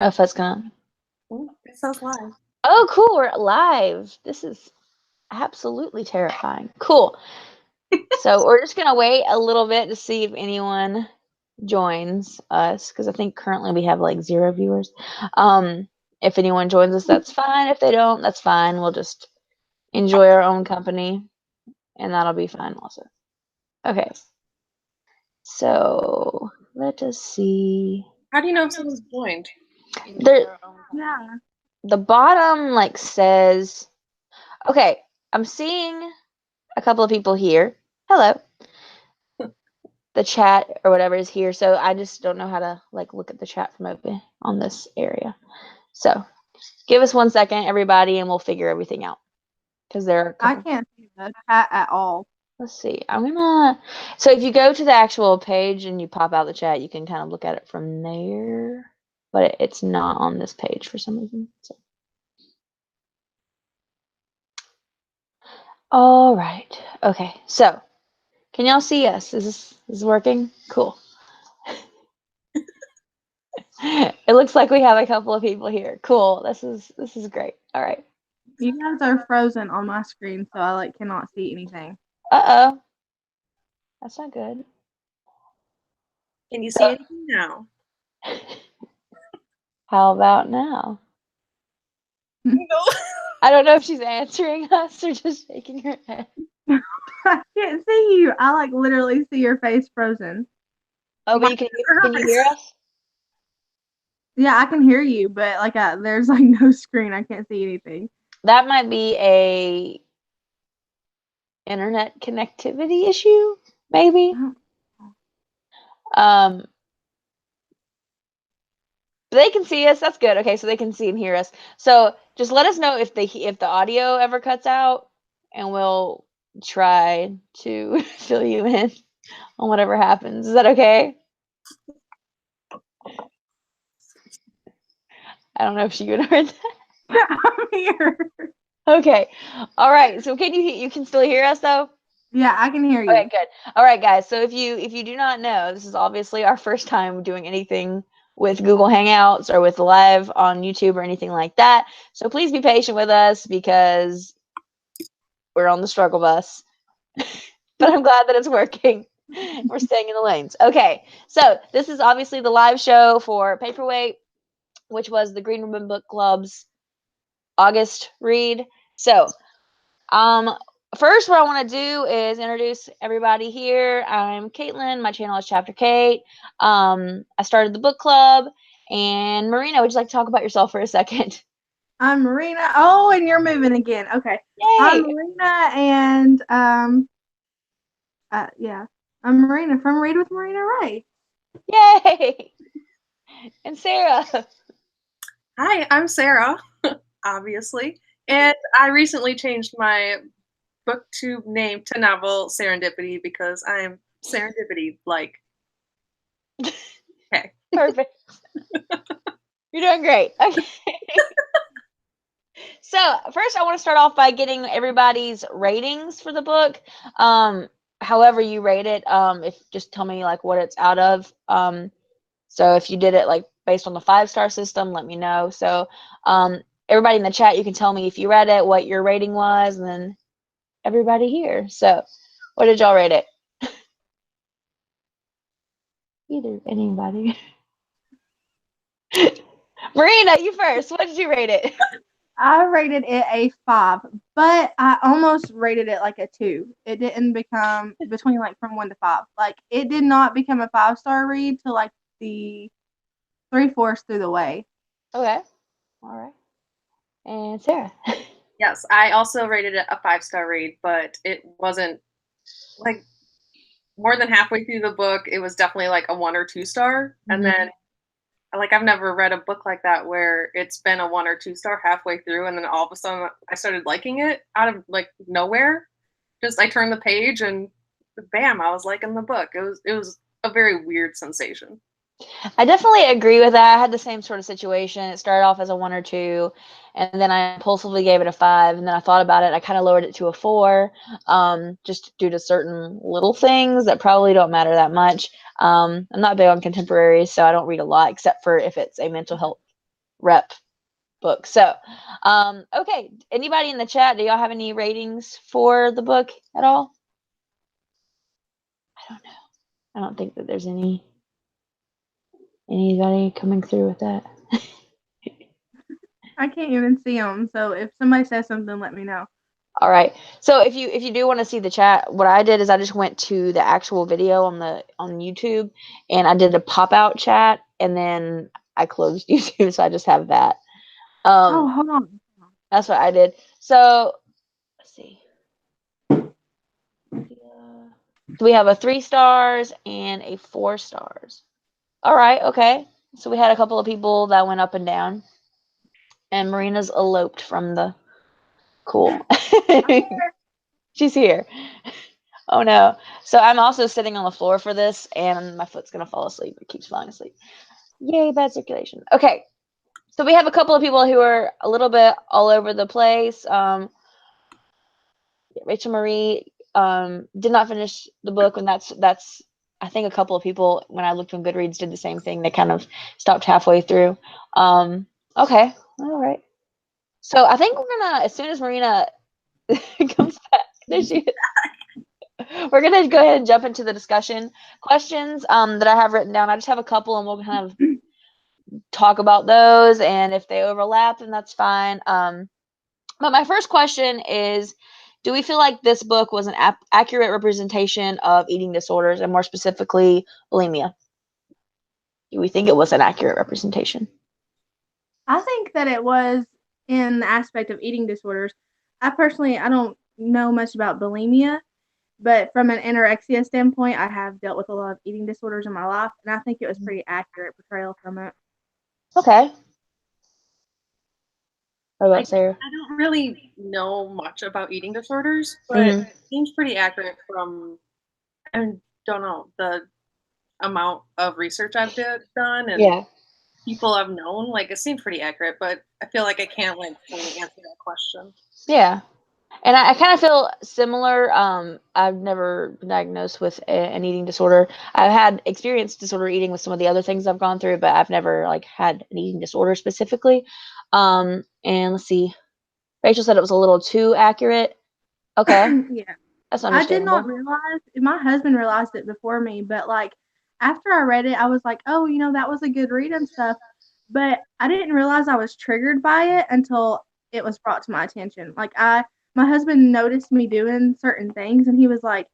if that's gonna. Ooh, it says live. Oh, cool. We're live. This is absolutely terrifying. Cool. So we're just gonna wait a little bit to see if anyone joins us because I think currently we have like 0 viewers. If anyone joins us, that's fine. If they don't, that's fine. We'll just enjoy our own company, and that'll be fine also. Okay. So let us see. How do you know if someone's joined? There, Yeah. the bottom like says. Okay, I'm seeing a couple of people here. Hello. The chat or whatever is here, so I just don't know how to like look at the chat from open on this area. So give us 1 second, everybody, and we'll figure everything out. Because there are a I couple. can't see the chat at all. Let's see. So if you go to the actual page and you pop out the chat, you can kind of look at it from there. But it's not on this page for some reason. So. All right. Okay. So can y'all see us? Is this working? Cool. It looks like we have a couple of people here. Cool. This is great. All right. You guys are frozen on my screen, so I like cannot see anything. Uh-oh. That's not good. Can you see anything now? How about now? No. I don't know if she's answering us or just shaking her head. I can't see you. I like literally see your face frozen. Oh, but can you hear us? Yeah, I can hear you, but like there's like no screen. I can't see anything. That might be a internet connectivity issue, maybe. They can see us. That's good. Okay, so they can see and hear us. So just let us know if the audio ever cuts out, and we'll try to fill you in on whatever happens. Is that okay? I don't know if she even heard that. I'm here. Okay. All right. So you can still hear us though? Yeah, I can hear you. Okay, good. All right, guys. So if you do not know, this is obviously our first time doing anything with Google Hangouts or with live on YouTube or anything like that. So please be patient with us because we're on the struggle bus. But I'm glad that it's working. We're staying in the lanes. Okay. So this is obviously the live show for Paperweight, which was the Green Ribbon Book Club's August read. So, first, what I want to do is introduce everybody here. I'm Caitlin. My channel is Chapter Kate. I started the book club. And Marina, would you like to talk about yourself for a second? I'm Marina. Oh, and you're moving again. Okay. Yay! I'm Marina, and yeah, I'm Marina from Read with Marina Ray. Yay! And Sarah. Hi, I'm Sarah, obviously. And I recently changed my booktube name to Novel Serendipity because I'm serendipity-like. Okay. Perfect. You're doing great. Okay. So first I want to start off by getting everybody's ratings for the book. However you rate it, if just tell me like what it's out of. So if you did it like based on the 5-star system, let me know. So everybody in the chat, you can tell me if you read it, what your rating was, and then everybody here. So what did y'all rate it? Anybody. Marina, you first. What did you rate it? I rated it a 5, but I almost rated it like a 2. It didn't become between like from 1 to 5. Like it did not become a 5-star read till like the 3/4 through the way. Okay. All right. And Sarah. Yes, I also rated it a 5-star read, but it wasn't like more than halfway through the book. It was definitely like a 1 or 2 star, and then like I've never read a book like that where it's been a 1 or 2 star halfway through, and then all of a sudden I started liking it out of like nowhere. Just I turned the page and bam, I was liking the book. It was a very weird sensation. I definitely agree with that. I had the same sort of situation. It started off as a 1 or 2, and then I impulsively gave it a 5, and then I thought about it. I kind of lowered it to a 4, just due to certain little things that probably don't matter that much. I'm not big on contemporaries, so I don't read a lot except for if it's a mental health rep book. So, okay. Anybody in the chat, do y'all have any ratings for the book at all? I don't know. I don't think that there's anybody coming through with that. I can't even see them. So if somebody says something, let me know. All right. So if you do want to see the chat, what I did is I just went to the actual video on YouTube, and I did a pop out chat, and then I closed YouTube, so I just have that. Oh, hold on. That's what I did. So let's see. So we have a 3 stars and a 4 stars. All right. Okay. So we had a couple of people that went up and down, and Marina's eloped from the cool. She's here. Oh no. So I'm also sitting on the floor for this, and my foot's gonna fall asleep. It keeps falling asleep. Yay, bad circulation. Okay. So we have a couple of people who are a little bit all over the place. Rachel Marie did not finish the book, and that's I think a couple of people, when I looked on Goodreads, did the same thing. They kind of stopped halfway through. Okay. All right. So I think we're gonna, as soon as Marina comes back, there she is. We're going to go ahead and jump into the discussion questions that I have written down. I just have a couple, and we'll kind of talk about those, and if they overlap, then that's fine. But my first question is, do we feel like this book was an accurate representation of eating disorders, and more specifically, bulimia? Do we think it was an accurate representation? I think that it was in the aspect of eating disorders. I don't know much about bulimia, but from an anorexia standpoint, I have dealt with a lot of eating disorders in my life, and I think it was pretty accurate portrayal from it. Okay. What about Sarah? I don't really know much about eating disorders, but it seems pretty accurate from, I don't know, the amount of research I've done and people I've known. Like, it seems pretty accurate, but I feel like I can't fully answer that question. Yeah. And I kind of feel similar. I've never been diagnosed with an eating disorder. I've had experienced disorder eating with some of the other things I've gone through, but I've never had an eating disorder specifically. And let's see. Rachel said it was a little too accurate. Okay. Yeah. That's I did understandable. not realize, my husband realized it before me, but like after I read it, I was like, oh, that was a good read and stuff. But I didn't realize I was triggered by it until it was brought to my attention. Like my husband noticed me doing certain things, and he was like,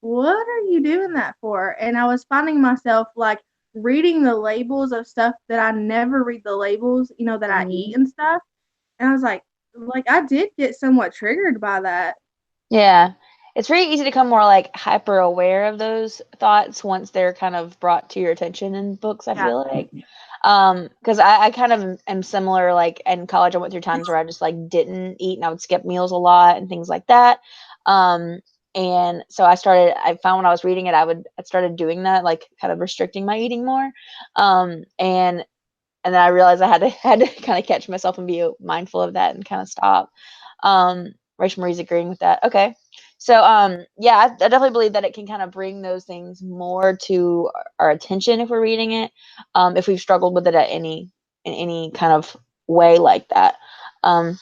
what are you doing that for? And I was finding myself like reading the labels of stuff that I never read the labels, that I eat and stuff. And I was like I did get somewhat triggered by that. Yeah. It's very easy to become more like hyper aware of those thoughts once they're kind of brought to your attention in books, I feel like. Because I kind of am similar. Like in college, I went through times where I just like didn't eat, and I would skip meals a lot and things like that. And so I found when I was reading it, I started doing that, like kind of restricting my eating more. And then I realized I had to kind of catch myself and be mindful of that and kind of stop. Rachel Marie's agreeing with that. Okay. So, yeah, I definitely believe that it can kind of bring those things more to our attention if we're reading it, if we've struggled with it in any kind of way like that,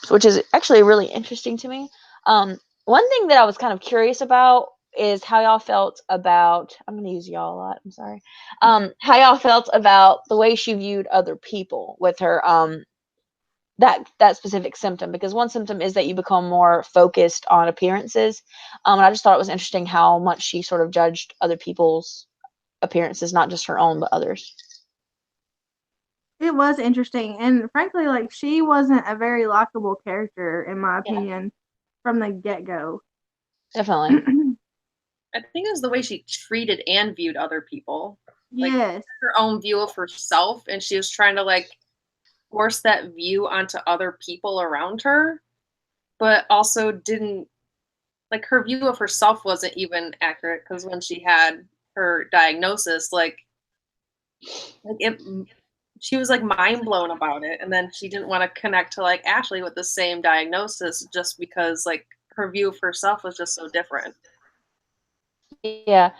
which is actually really interesting to me. One thing that I was kind of curious about is how y'all felt about, I'm going to use y'all a lot, I'm sorry, how y'all felt about the way she viewed other people with her, that specific symptom, because one symptom is that you become more focused on appearances. And I just thought it was interesting how much she sort of judged other people's appearances, not just her own, but others. It was interesting, and frankly, like she wasn't a very likable character in my opinion from the get-go. Definitely. I think it was the way she treated and viewed other people. Like, Yes. her own view of herself, and she was trying to like force that view onto other people around her, but also didn't, like, her view of herself wasn't even accurate, because when she had her diagnosis, she was like mind blown about it, and then she didn't want to connect to like Ashley with the same diagnosis just because like her view of herself was just so different. Yeah,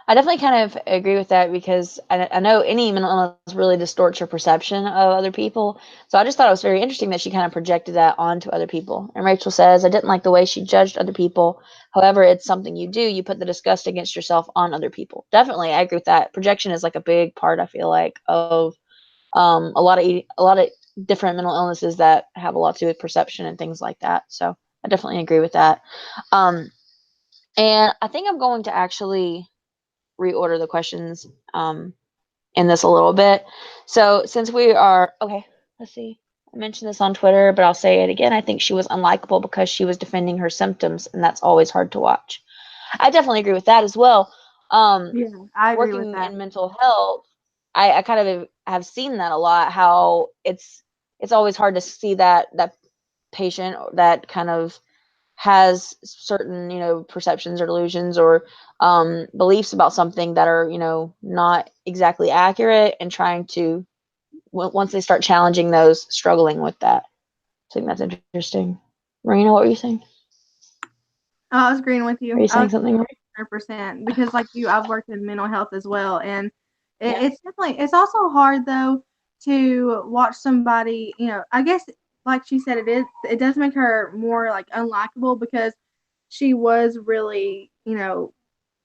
I definitely kind of agree with that because I know any mental illness really distorts your perception of other people. So I just thought it was very interesting that she kind of projected that onto other people. And Rachel says, I didn't like the way she judged other people. However, it's something you do. You put the disgust against yourself on other people. Definitely, I agree with that. Projection is like a big part, I feel like, of a lot of different mental illnesses that have a lot to do with perception and things like that. So I definitely agree with that. And I think I'm going to actually reorder the questions in this a little bit. So since we are okay, let's see. I mentioned this on Twitter, but I'll say it again. I think she was unlikable because she was defending her symptoms, and that's always hard to watch. I definitely agree with that as well. Yeah, I agree with Working that. in mental health, I kind of have seen that a lot. How it's always hard to see that patient that kind of has certain, perceptions or delusions or beliefs about something that are, not exactly accurate, and trying to, once they start challenging those, struggling with that. I think that's interesting. Marina, what were you saying? Oh, I was agreeing with Are you. you I saying was something? 100% because, like you, I've worked in mental health as well, and Yeah. it's also hard though to watch somebody. I guess like she said, it does make her more like unlikable because she was really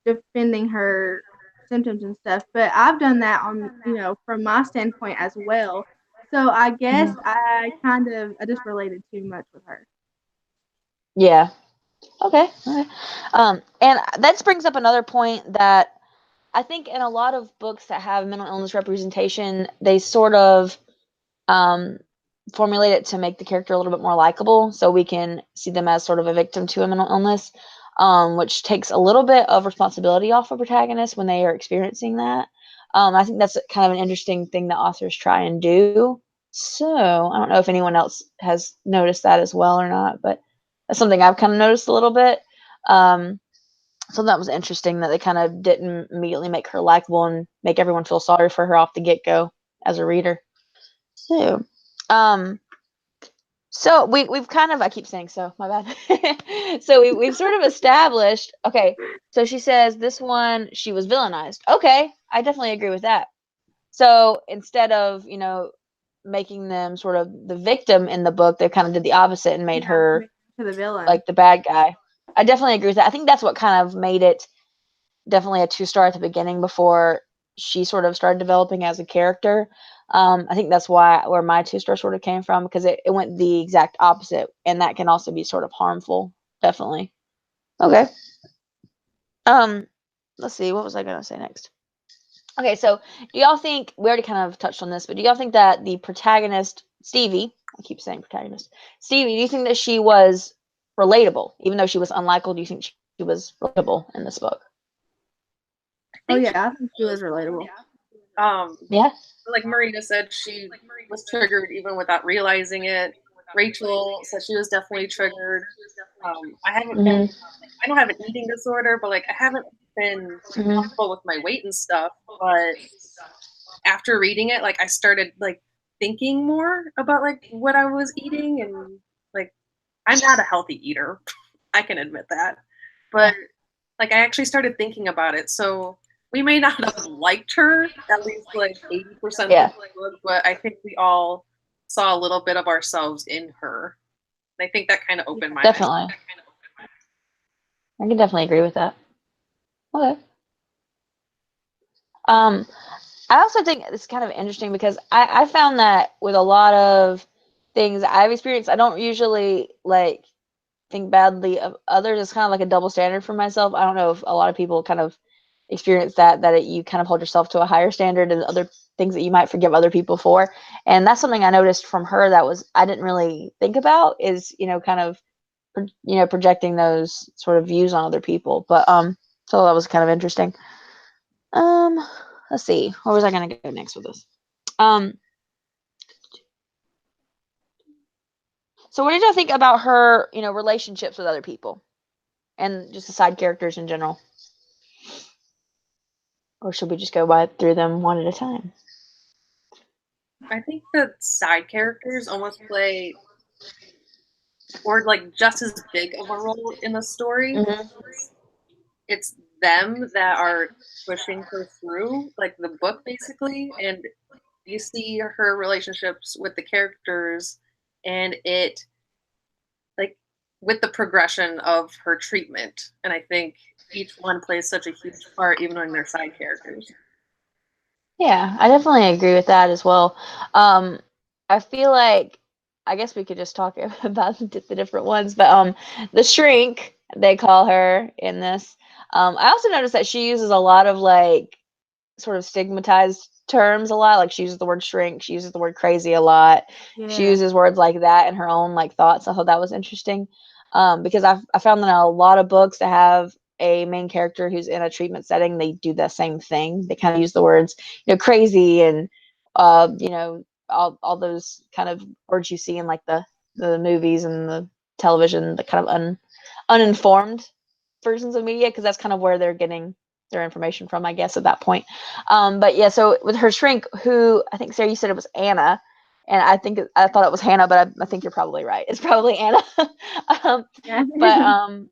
defending her symptoms and stuff. But I've done that on from my standpoint as well. So I guess I just related too much with her. Yeah. Okay. Okay. And that brings up another point that I think in a lot of books that have mental illness representation, they sort of um, formulate it to make the character a little bit more likable, so we can see them as sort of a victim to a mental illness, which takes a little bit of responsibility off of protagonists when they are experiencing that. I think that's kind of an interesting thing that authors try and do. So I don't know if anyone else has noticed that as well or not, but that's something I've kind of noticed a little bit. So that was interesting that they kind of didn't immediately make her likable and make everyone feel sorry for her off the get-go as a reader. So, we've kind of, I keep saying so, my bad. So we've sort of established, okay, so she says this one, she was villainized. Okay, I definitely agree with that. So instead of, making them sort of the victim in the book, they kind of did the opposite and made her To the villain. like the bad guy. I definitely agree with that. I think that's what kind of made it definitely a 2-star at the beginning before she sort of started developing as a character. I think that's where my 2-star sort of came from, because it went the exact opposite, and that can also be sort of harmful. Definitely. Okay. Let's see. What was I going to say next? Okay, so do y'all think, we already kind of touched on this, but do y'all think that the protagonist, Stevie, I keep saying protagonist, Stevie, do you think that she was relatable? Even though she was unlikable, do you think she was relatable in this book? Oh yeah, I think she was relatable. Yeah. Like Marina said, she was triggered even without realizing it. Rachel said she was definitely triggered. I haven't been, I don't have an eating disorder, but like I haven't been comfortable with my weight and stuff. But after reading it, like I started like thinking more about like what I was eating, and like I'm not a healthy eater. I can admit that. But like I actually started thinking about it. So we may not have liked her, at least like 80% of the book, but I think we all saw a little bit of ourselves in her. And I think that kind of opened my eyes. Definitely. I can definitely agree with that. Okay. I also think it's kind of interesting because I found that with a lot of things I've experienced, I don't usually like think badly of others. It's kind of like a double standard for myself. I don't know if a lot of people kind of experience that you kind of hold yourself to a higher standard and other things that you might forgive other people for. And that's something I noticed from her that was I didn't really think about, is kind of projecting those sort of views on other people. But so that was kind of interesting. Let's see, where was I going to go next with this? So what did y'all think about her relationships with other people and just the side characters in general? Or should we just go through them one at a time? I think the side characters almost play, or like just as big of a role in the story. Mm-hmm. It's them that are pushing her through, like the book basically, and you see her relationships with the characters, and it like with the progression of her treatment, and I think each one plays such a huge part, even when they're side characters. Yeah, I definitely agree with that as well. I feel like I guess we could just talk about the different ones, but the shrink they call her in this. I also noticed that she uses a lot of like sort of stigmatized terms a lot. Like she uses the word shrink, she uses the word crazy a lot. She Yeah. uses words like that in her own like thoughts. I thought that was interesting. Because I found that a lot of books that have a main character who's in a treatment setting, they do the same thing. They kind of use the words, crazy and all those kind of words you see in like the movies and the television, the kind of uninformed versions of media, because that's kind of where they're getting their information from, I guess, at that point. But yeah, so with her shrink, who I think, Sarah, you said it was Anna, and I thought it was Hannah, but I think you're probably right. It's probably Anna. Yeah. But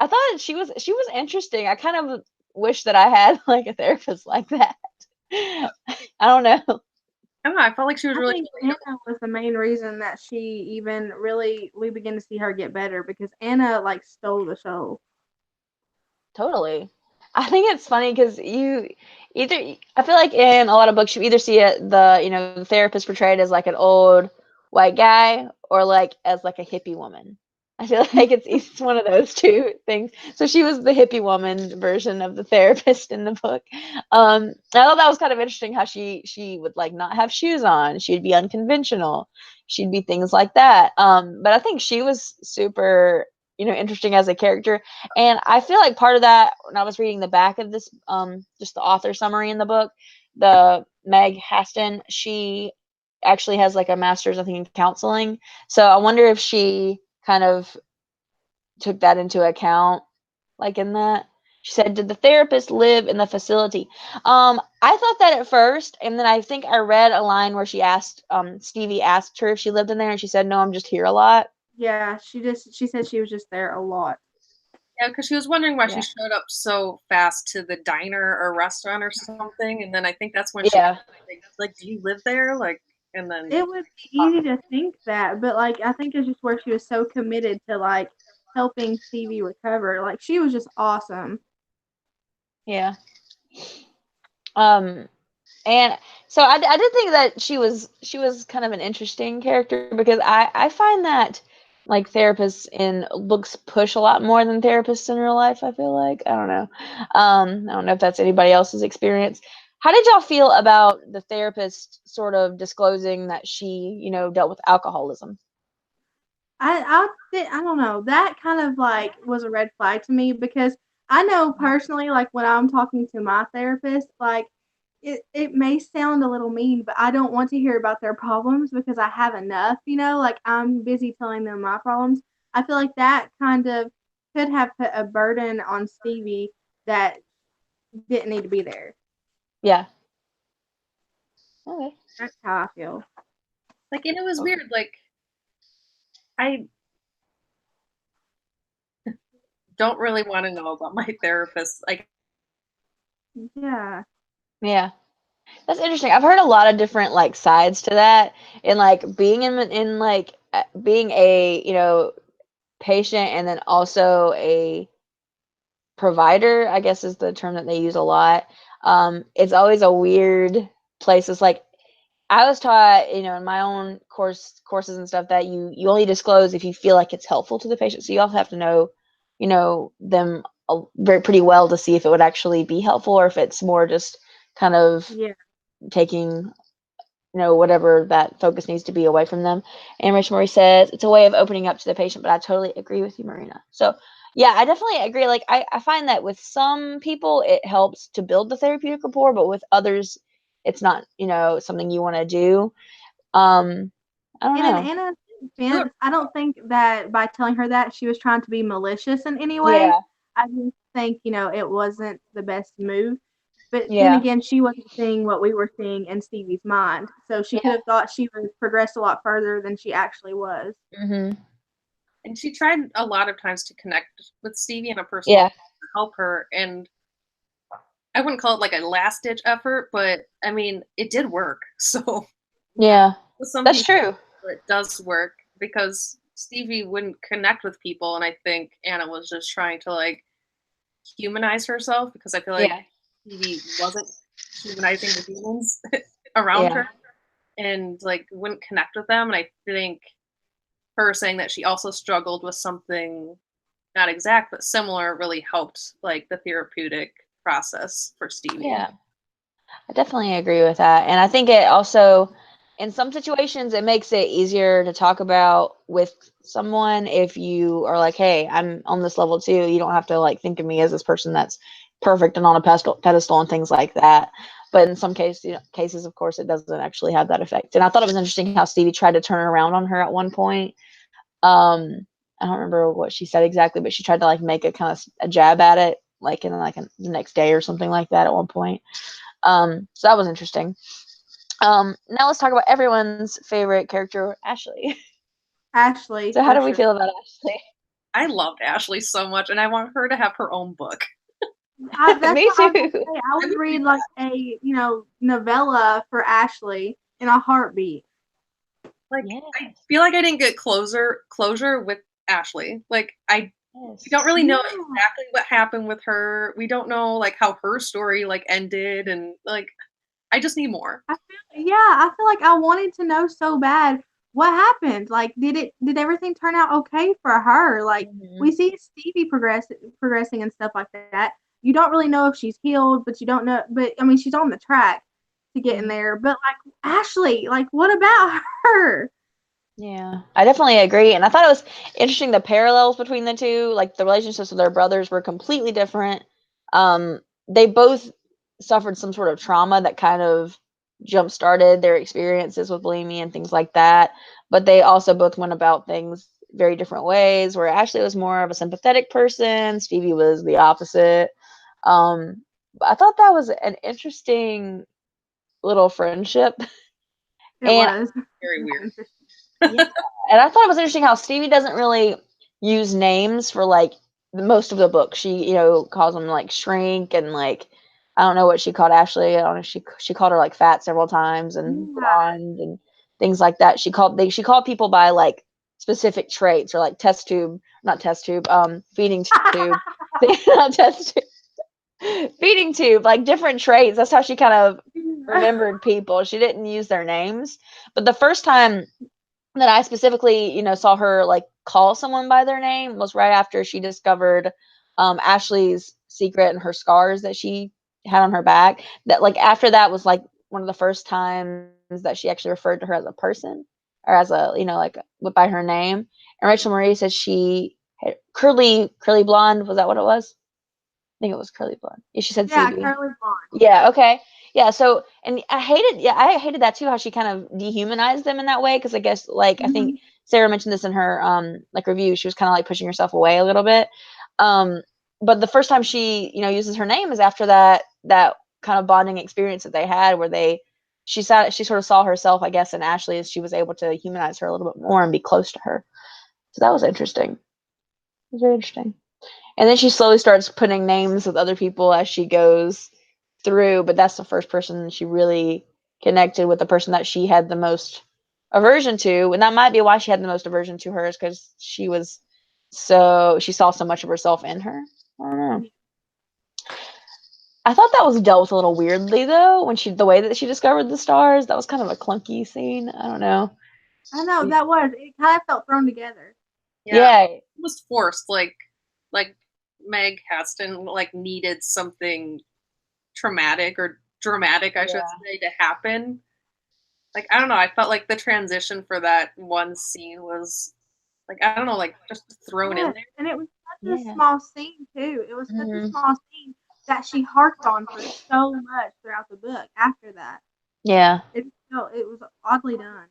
I thought she was interesting. I kind of wish that I had like a therapist like that. I don't know. I don't know, I felt like she was I really think Anna was the main reason that she even really we begin to see her get better because Anna like stole the show. Totally. I think it's funny because I feel like in a lot of books you either see the therapist portrayed as like an old white guy or like as like a hippie woman. I feel like it's one of those two things. So she was the hippie woman version of the therapist in the book. I thought that was kind of interesting how she would like not have shoes on. She'd be unconventional. She'd be things like that. But I think she was super, interesting as a character. And I feel like part of that, when I was reading the back of this, just the author summary in the book, the Meg Haston, she actually has like a master's, I think, in counseling. So I wonder if she kind of took that into account, like in that. She said, "Did the therapist live in the facility?" I thought that at first, and then I think I read a line where Stevie asked her if she lived in there, and she said, "No, I'm just here a lot." Yeah, she said she was just there a lot. Yeah, because she was wondering why she Yeah. showed up so fast to the diner or restaurant or something, and then I think that's when she Yeah. like, do you live there? Like, and then It would be easy to think that, but like I think it's just where she was so committed to like helping Stevie recover. Like she was just awesome. Yeah. Um, and so I did think that she was kind of an interesting character because I find that like therapists in books push a lot more than therapists in real life. I feel like I don't know if that's anybody else's experience. How did y'all feel about the therapist sort of disclosing that she dealt with alcoholism? I don't know. That kind of like was a red flag to me because I know personally, like when I'm talking to my therapist, like it may sound a little mean, but I don't want to hear about their problems because I have enough, like I'm busy telling them my problems. I feel like that kind of could have put a burden on Stevie that didn't need to be there. Yeah. Okay. That's how I feel. like, and it was weird. Like, I don't really want to know about my therapist. Like, Yeah. Yeah. That's interesting. I've heard a lot of different like sides to that, and like being in like being a patient and then also a provider, I guess is the term that they use a lot. It's always a weird place. It's like I was taught, in my own courses and stuff that you only disclose if you feel like it's helpful to the patient. So you also have to know, them very pretty well to see if it would actually be helpful or if it's more just kind of Yeah. taking whatever that focus needs to be away from them. And Rich Murray says it's a way of opening up to the patient, but I totally agree with you, Marina. So yeah, I definitely agree. Like I find that with some people it helps to build the therapeutic rapport, but with others it's not, something you want to do. I don't And in know. Anna's defense, I don't think that by telling her that she was trying to be malicious in any way. Yeah. I just think, it wasn't the best move. But then Yeah. again, she wasn't seeing what we were seeing in Stevie's mind. So she could Yeah. have thought she would progress a lot further than she actually was. Mhm. and she tried a lot of times to connect with Stevie in a personal Yeah. way help her. And I wouldn't call it like a last ditch effort, but I mean, it did work. So Yeah, with some that's people, true. it does work because Stevie wouldn't connect with people. And I think Anna was just trying to like humanize herself because I feel like Yeah, Stevie wasn't humanizing the humans around yeah, her and like wouldn't connect with them. And I think her saying that she also struggled with something not exact but similar really helped like the therapeutic process for Stevie. yeah. I definitely agree with that. And I think it also, in some situations, it makes it easier to talk about with someone if you are like, hey, I'm on this level too. You don't have to like think of me as this person that's perfect and on a pedestal and things like that. But in some cases, of course, it doesn't actually have that effect. And I thought it was interesting how Stevie tried to turn around on her at one point. I don't remember what she said exactly, but she tried to like make a kind of a jab at it, like in like the next day or something like that at one point. So that was interesting. Now let's talk about everyone's favorite character, Ashley. Ashley. So how for do we sure. feel about Ashley? I loved Ashley so much and I want her to have her own book. That's Me what I was too. gonna say. I would read like a novella for Ashley in a heartbeat. Like Yes. I feel like I didn't get closure with Ashley. Like Yes. we don't really know Yeah. exactly what happened with her. We don't know like how her story like ended and like I just need more. I feel like I wanted to know so bad what happened. Like, did everything turn out okay for her? Like, we Mhm. see Stevie progressing and stuff like that. You don't really know if she's healed, but you don't know. But I mean, she's on the track to get in Mhm. there. But like Ashley, like, what about her? Yeah, I definitely agree. And I thought it was interesting the parallels between the two. Like the relationships with their brothers were completely different. They both suffered some sort of trauma that kind of jump started their experiences with bulimia and things like that. But they also both went about things very different ways, where Ashley was more of a sympathetic person, Stevie was the opposite. But I thought that was an interesting little friendship. It And was. Very weird. yeah, and I thought it was interesting how Stevie doesn't really use names for like most of the book. She, calls them like shrink and like I don't know what she called Ashley. I don't know. She called her like fat several times and Yeah. blonde and things like that. She called people by like specific traits or like not test tube, feeding tube, not test tube, feeding tube, like different traits. That's how she kind of remembered people. She didn't use their names. But the first time that I specifically, saw her like call someone by their name was right after she discovered Ashley's secret and her scars that she had on her back. That like after that was like one of the first times that she actually referred to her as a person or as a, like by her name. And Rachel Marie said she had curly blonde. Was that what it was? I think it was curly blonde. Yeah, she said Yeah, CB. curly blonde. Yeah, okay. Yeah, so and I hated that too, how she kind of dehumanized them in that way, because I guess like I Mhm. think Sarah mentioned this in her like review, she was kind of like pushing herself away a little bit. Um, but the first time she, uses her name is after that kind of bonding experience that they had where she sort of saw herself, I guess, in Ashley as she was able to humanize her a little bit more and be close to her. So that was interesting. It was very interesting. And then she slowly starts putting names with other people as she goes through, but that's the first person she really connected with, the person that she had the most aversion to. And that might be why she had the most aversion to her, is because she saw so much of herself in her. I don't know. I thought that was dealt with a little weirdly though, the way that she discovered the stars. That was kind of a clunky scene. I don't know. I know it kind of felt thrown together. Yeah. Yeah. It was forced. Like Meg Haston like needed something traumatic or dramatic, I should Yeah. say, to happen. Like I don't know, I felt like the transition for that one scene was like I don't know, like just thrown in Yes, there. and it was such a Yeah. small scene too. It was such a Hmm. small scene that she harped on for so much throughout the book. After that, Yeah. it was oddly done.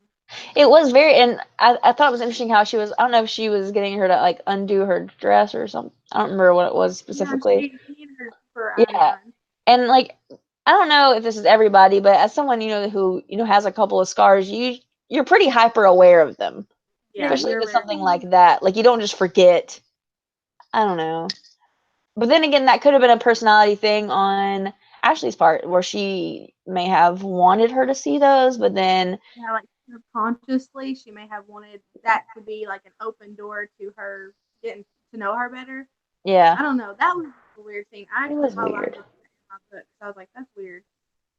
It was very, and I thought it was interesting how she was, I don't know if she was getting her to like undo her dress or something. I don't remember what it was Yeah, specifically. she needed her for Yeah. undone. And like, I don't know if this is everybody, but as someone, who, has a couple of scars, you're pretty hyper aware of them, Yeah, Yeah. especially you're with very. something like that. Like you don't just forget. I don't know. But then again, that could have been a personality thing on Ashley's part, where she may have wanted her to see those, but then Yeah, like subconsciously, she may have wanted that to be like an open door to her getting to know her better. yeah, I don't know. That was a weird thing. I it actually was highlighted weird. it in my book. So I was like, that's weird.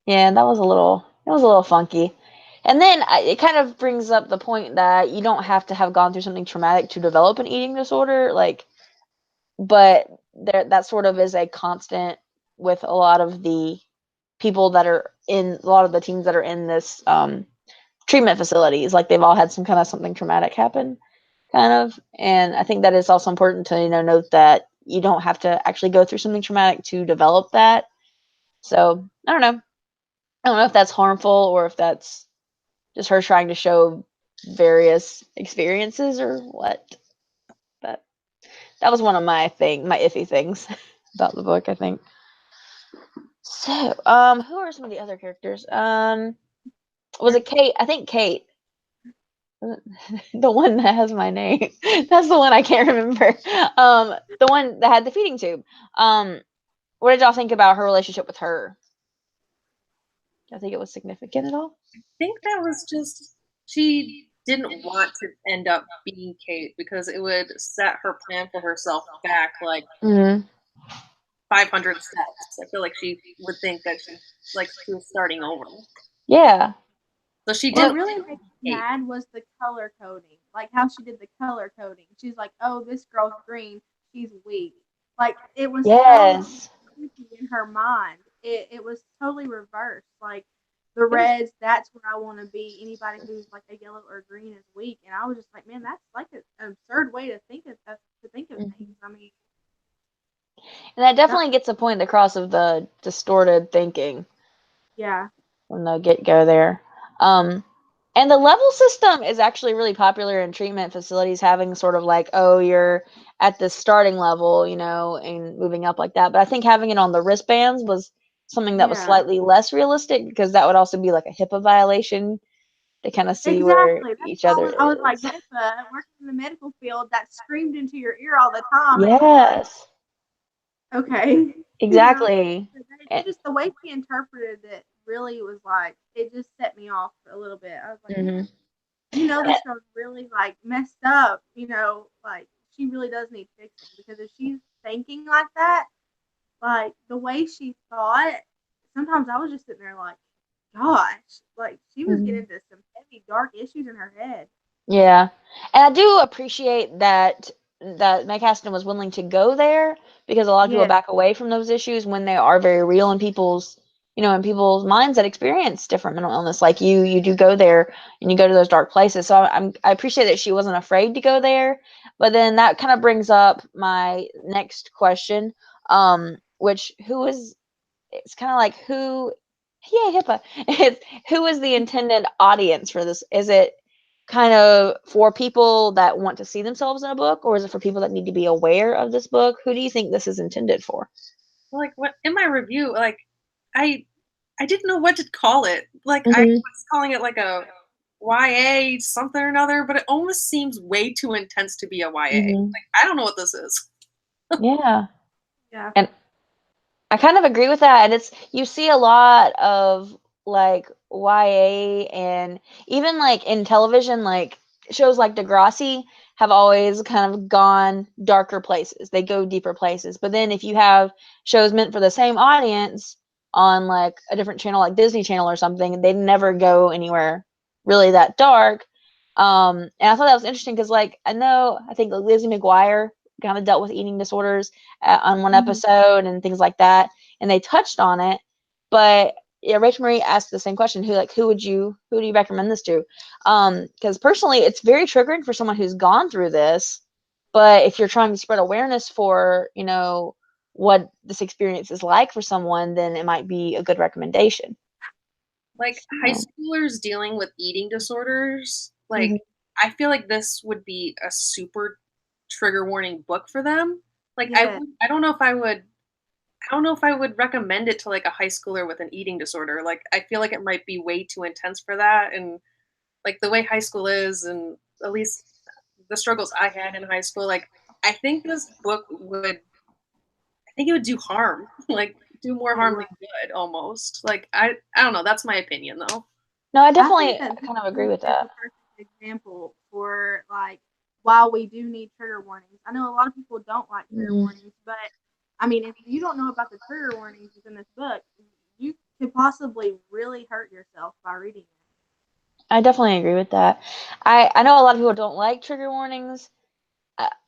Yeah, that was it was a little funky. And then it kind of brings up the point that you don't have to have gone through something traumatic to develop an eating disorder, like, but that sort of is a constant with a lot of the people that are in a lot of the teens that are in this treatment facilities. Like they've all had some kind of something traumatic happen, kind of. And I think that it's also important to note that you don't have to actually go through something traumatic to develop that. So I don't know. I don't know if that's harmful or if that's just her trying to show various experiences or what. But that was one of my iffy things about the book, I think. So, who are some of the other characters? Was it Kate? I think Kate. The one that has my name. That's the one I can't remember. The one that had the feeding tube. What did y'all think about her relationship with her? Do you think it was significant at all? I think that was just she didn't want to end up being Kate because it would set her plan for herself back like Mm-hmm. 500 steps. I feel like she would think that she was starting over. Yeah. So she What didn't really want made to me be Kate. mad was the color coding. Like how she did the color coding. She's like, oh, this girl's green. She's weak. Like it was so Yes. creepy in her mind. It was totally reversed. Like the reds, that's where I want to be. Anybody who's like a yellow or green is weak. And I was just like, man, that's like an absurd way to think of Mhm. things. I mean, And that that, definitely gets the point across of the distorted thinking yeah, from the get go there. And the level system is actually really popular in treatment facilities, having sort of like, oh, you're at the starting level, and moving up like that. But I think having it on the wristbands was something that was yeah. slightly less realistic because that would also be like a HIPAA violation to kind of see where Exactly. That's each why other I was like, is. HIPAA, working in the medical field, that screamed into your ear all the time, and you're like, Yes, okay, you know. exactly. But And, just the way she interpreted it really was like, it just set me off a little bit. I was like, mhm. man, this girl's really like messed up. Like she really does need fixing because if she's thinking like that, like the way she thought, sometimes I was just sitting there like, gosh, like she was getting Mhm. into some heavy dark issues in her head. Yeah, and I do appreciate that Meg Haston was willing to go there because a lot of people Yeah, back away from those issues when they are very real in people's minds that experience different mental illness. Like you do go there and you go to those dark places. So I appreciate that she wasn't afraid to go there. But then that kind of brings up my next question, which who is it's kind of like who, yay HIPAA. It's who is the intended audience for this? Is it kind of for people that want to see themselves in a book, or is it for people that need to be aware of this book? Who do you think this is intended for? Like what in my review, like I I didn't know what to call it. Like I Mm-hmm. was calling it like a YA something or another, but it almost seems way too intense to be a YA. Mm-hmm. Like I don't know what this is. Yeah, yeah, and I kind of agree with that. And you see a lot of like YA and even like in television, like shows like Degrassi have always kind of gone darker places. They go deeper places. But then if you have shows meant for the same audience on like a different channel, like Disney Channel or something, they never go anywhere really that dark. And I thought that was interesting because like I think like Lizzie McGuire kind of dealt with eating disorders on one mm-hmm. episode and things like that, and they touched on it. But yeah, Rachel Marie asked the same question: who do you recommend this to? Because personally, it's very triggering for someone who's gone through this. But if you're trying to spread awareness for what this experience is like for someone, then it might be a good recommendation. Like high So, schoolers dealing with eating disorders, like mhm, I feel like this would be a super trigger warning book for them. Like Yeah, I don't know if I would recommend it to like a high schooler with an eating disorder. Like I feel like it might be way too intense for that and like the way high school is and at least the struggles I had in high school, like I think this book would think it would do harm, like do more harm than good almost. Like I don't know, that's my opinion though. No, I I definitely think that kind of agree this with is that. the perfect example for like while we do need trigger warnings. I know a lot of people don't like trigger warnings, but I mean, if you don't know about the trigger warnings within this book, you could possibly really hurt yourself by reading it. I definitely agree with that. I know a lot of people don't like trigger warnings.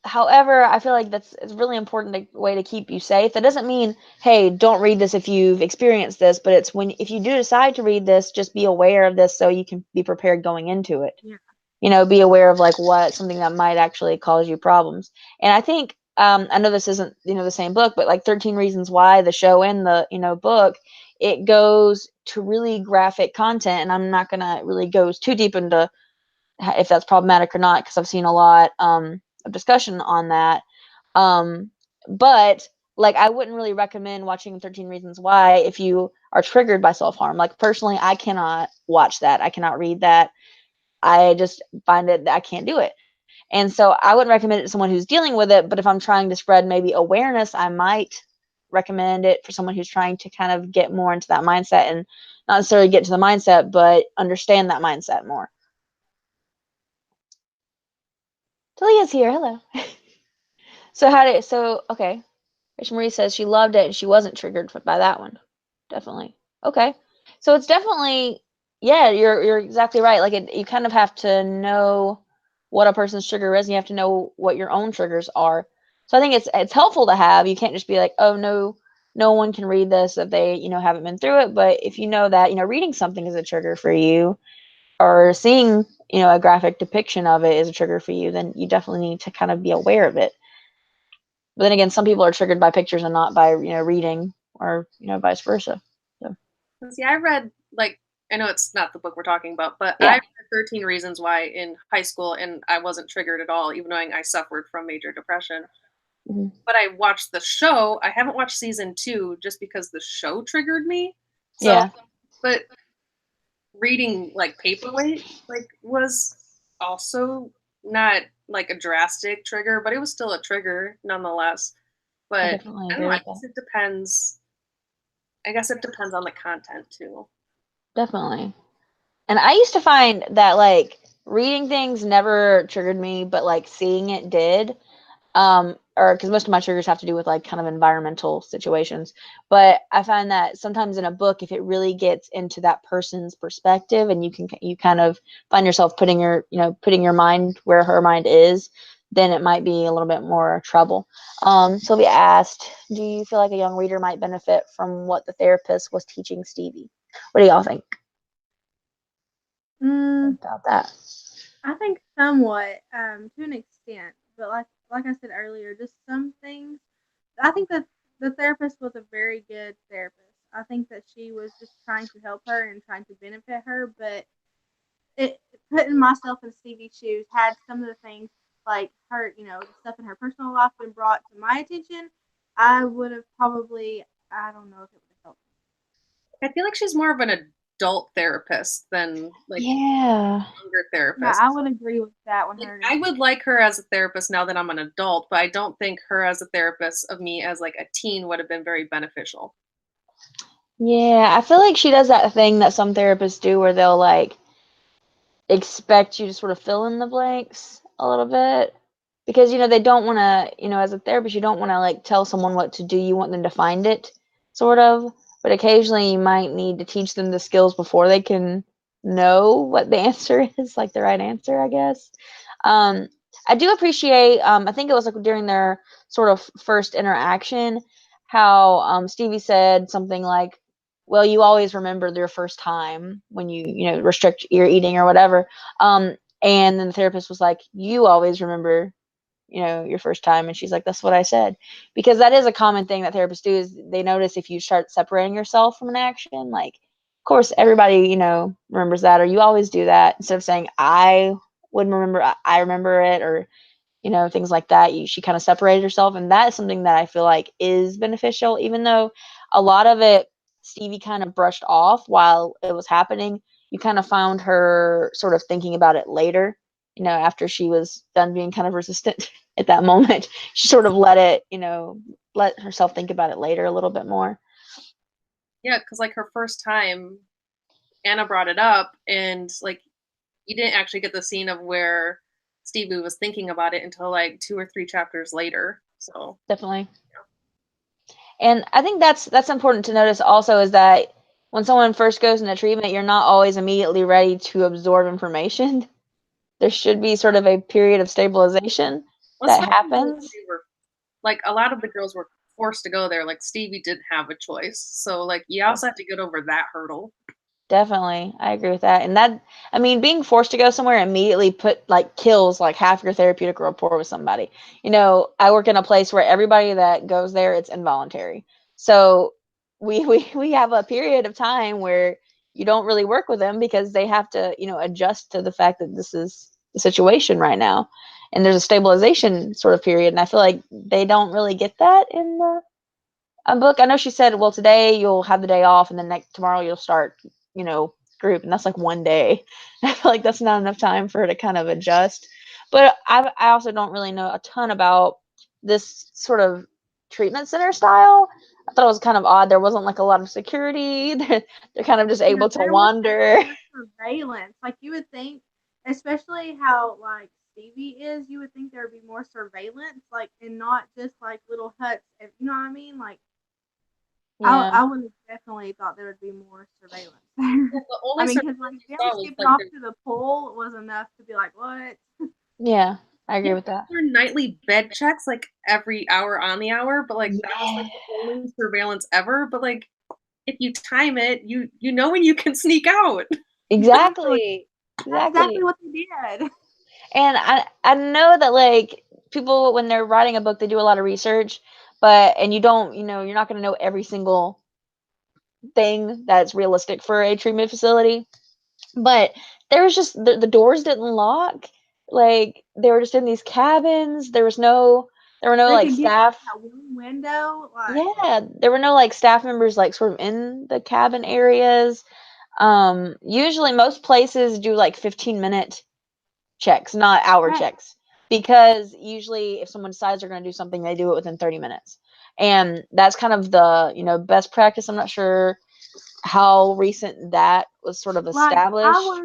However, I feel like it's a really important way to keep you safe. That doesn't mean, hey, don't read this if you've experienced this, but it's when if you do decide to read this, just be aware of this so you can be prepared going into it. Yeah. You know, be aware of like what something that might actually cause you problems. And I think I know this isn't, you know, the same book, but like 13 Reasons Why, the show and the, you know, book, it goes to really graphic content, and I'm not gonna really go too deep into if that's problematic or not, because I've seen a lot of discussion on that. But like, I wouldn't really recommend watching 13 Reasons Why if you are triggered by self-harm. Like, personally, I cannot watch that. I cannot read that. I just find it, I can't do it. And so I wouldn't recommend it to someone who's dealing with it. But if I'm trying to spread maybe awareness, I might recommend it for someone who's trying to kind of get more into that mindset, and not necessarily get to the mindset, but understand that mindset more. Talia's here. Hello. Okay. Rachel Marie says she loved it and she wasn't triggered by that one. Definitely. Okay. So it's definitely, yeah, you're exactly right. Like you kind of have to know what a person's trigger is, and you have to know what your own triggers are. So I think it's helpful to have. You can't just be like, oh no one can read this if they, you know, haven't been through it. But if you know that, you know, reading something is a trigger for you, or seeing, you know, a graphic depiction of it is a trigger for you, then you definitely need to kind of be aware of it. But then again, some people are triggered by pictures and not by, you know, reading, or, you know, vice versa. So See, I read, like, I know it's not the book we're talking about, but I yeah. read 13 Reasons Why in high school, and I wasn't triggered at all, even though I suffered from major depression. Mm-hmm. But I watched the show. I haven't watched season 2 just because the show triggered me. So, Yeah. but reading like Paperweight like was also not like a drastic trigger, but it was still a trigger nonetheless. I But definitely I don't agree know, I with that. guess it depends. I guess it depends on the content too. Definitely. And I used to find that like reading things never triggered me, but like seeing it did. Or because most of my triggers have to do with like kind of environmental situations. But I find that sometimes in a book, if it really gets into that person's perspective, and you kind of find yourself putting your mind where her mind is, then it might be a little bit more trouble. Sylvia asked, do you feel like a young reader might benefit from what the therapist was teaching Stevie? What do y'all think about that? I think somewhat, to an extent, but like I said earlier, just some things. I think that the therapist was a very good therapist. I think that she was just trying to help her and trying to benefit her, but it putting myself in Stevie's shoes, had some of the things like her, you know, the stuff in her personal life been brought to my attention, I would have probably, I don't know if it would have helped. I feel like she's more of an adult therapist than like Yeah. younger Yeah, therapist. I would agree with that Like, 100. I would like her as a therapist now that I'm an adult, but I don't think her as a therapist of me as like a teen would have been very beneficial. Yeah, I feel like she does that thing that some therapists do where they'll like expect you to sort of fill in the blanks a little bit, because you know they don't want to, you know, as a therapist you don't want to like tell someone what to do. You want them to find it, sort of. But occasionally you might need to teach them the skills before they can know what the answer is, like the right answer, I guess. um I do appreciate, I think it was like during their sort of first interaction, how Stevie said something like, well, you always remember your first time when you know, restrict your eating or whatever. And then the therapist was like, you always remember, you know, your first time. And she's like, that's what I said. Because that is a common thing that therapists do, is they notice if you start separating yourself from an action, like, of course, everybody, you know, remembers that, or you always do that. Instead of saying, I wouldn't remember, I remember it, or you know, things like that. She kind of separated herself, and that is something that I feel like is beneficial, even though a lot of it Stevie kind of brushed off while it was happening. You kind of found her sort of thinking about it later, you know, after she was done being kind of resistant at that moment. She sort of let it, you know, let herself think about it later a little bit more. Yeah, because like her first time, Anna brought it up, and like you didn't actually get the scene of where Stevie was thinking about it until like 2 or 3 chapters later. So Definitely. And I think that's important to notice also, is that when someone first goes into treatment, you're not always immediately ready to absorb information. There should be sort of a period of stabilization that happens. Like a lot of the girls were forced to go there. Like Stevie didn't have a choice. So like you also have to get over that hurdle. Definitely. I agree with that. And that, I mean, being forced to go somewhere immediately kills like half your therapeutic rapport with somebody. You know, I work in a place where everybody that goes there, it's involuntary. So we have a period of time where you don't really work with them because they have to, adjust to the fact that this is the situation right now. And there's a stabilization sort of period. And I feel like they don't really get that in the book. I know she said, well, today you'll have the day off and then tomorrow you'll start, group, and that's like one day. I feel like that's not enough time for her to kind of adjust. But I also don't really know a ton about this sort of treatment center style. I thought it was kind of odd. There wasn't like a lot of security. They're kind of just able to wander. Surveillance, like you would think, especially how like Stevie is, you would think there would be more surveillance, like, and not just like little huts. You know what I mean? Like, yeah. I would have definitely thought there would be more surveillance there. I mean, because like them skipping off to the pool was enough to be like, what? Yeah, I agree with that. Their nightly bed checks like every hour on the hour, but like that was like the only surveillance ever. But like if you time it, you know when you can sneak out. Exactly. That's exactly what they did. And I know that like people, when they're writing a book, they do a lot of research, and you don't, you're not going to know every single thing that's realistic for a treatment facility. But there was just the doors didn't lock. Like they were just in these cabins. There were no like staff. That one window. Like, yeah, there were no like staff members like sort of in the cabin areas. Usually most places do like 15-minute checks, not hour checks, because usually if someone decides they're going to do something, they do it within 30 minutes. And that's kind of the, best practice. I'm not sure how recent that was sort of established. Like,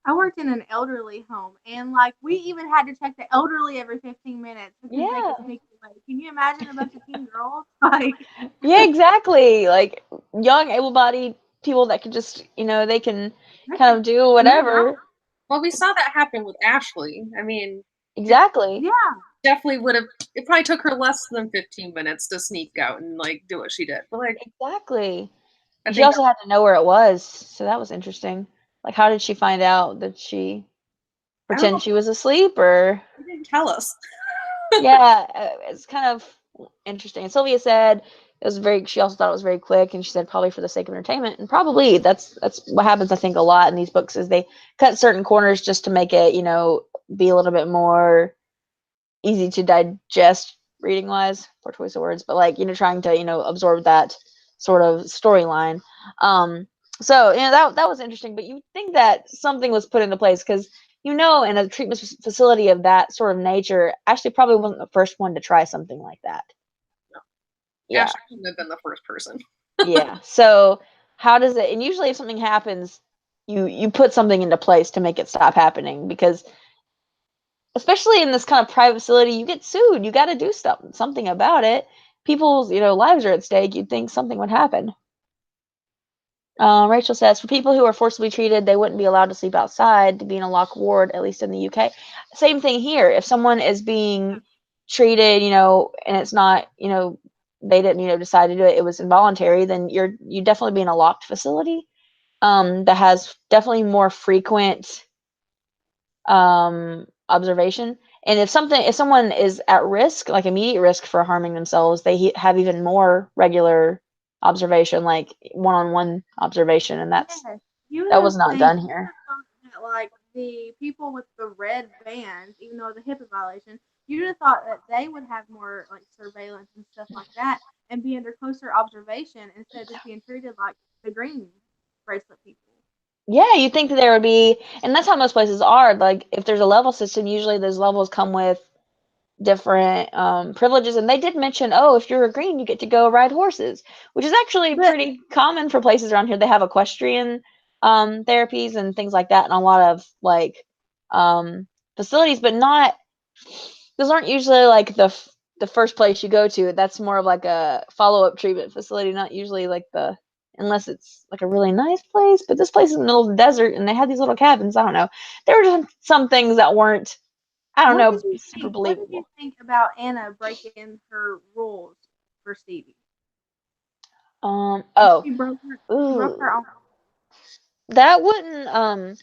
I worked in an elderly home, and like we even had to check the elderly every 15 minutes because they could sneak away. Can you imagine a bunch of teen girls? Like, yeah, exactly. Like young, able-bodied people that could just, they can kind of do whatever. Well, we saw that happen with Ashley. I mean, exactly. Definitely would have. It probably took her less than 15 minutes to sneak out and like do what she did. But like, exactly. She also had to know where it was, so that was interesting. Like, how did she find out? Did she pretend she was asleep, or? She didn't tell us. Yeah, it's kind of interesting. And Sylvia said it was she also thought it was very quick, and she said probably for the sake of entertainment, and probably that's what happens, I think, a lot in these books, is they cut certain corners just to make it, be a little bit more easy to digest reading wise, poor choice of words, but like, trying to, absorb that sort of storyline. So, that was interesting, but you think that something was put into place because, in a treatment facility of that sort of nature, Ashley probably wasn't the first one to try something like that. No. Yeah. Ashley couldn't have been the first person. Yeah. So how does it, and usually if something happens, you put something into place to make it stop happening, because especially in this kind of private facility, you get sued. You got to do something about it. People's, lives are at stake. You'd think something would happen. Rachel says, for people who are forcibly treated, they wouldn't be allowed to sleep outside to be in a locked ward, at least in the UK. Same thing here. If someone is being treated, and it's not, they didn't, decide to do it, it was involuntary, then you definitely be in a locked facility that has definitely more frequent observation. And if someone is at risk, like immediate risk for harming themselves, they have even more regular observation, like one-on-one observation, and that was not done here. Like the people with the red bands, even though the HIPAA violation, you would have thought that they would have more like surveillance and stuff like that, and be under closer observation instead of just being treated like the green bracelet people. Yeah, you think that there would be, and that's how most places are. Like if there's a level system, usually those levels come with different privileges, and they did mention, oh, if you're a green, you get to go ride horses, which is actually pretty common for places around here. They have equestrian therapies and things like that, and a lot of like facilities, but not those aren't usually like the first place you go to. That's more of like a follow-up treatment facility, not usually like unless it's like a really nice place. But this place is in the middle of the desert, and they had these little cabins. I don't know. There were just some things that weren't, I don't know, super believable. What did you think about Anna breaking her rules for Stevie? Oh, she broke her own. That wouldn't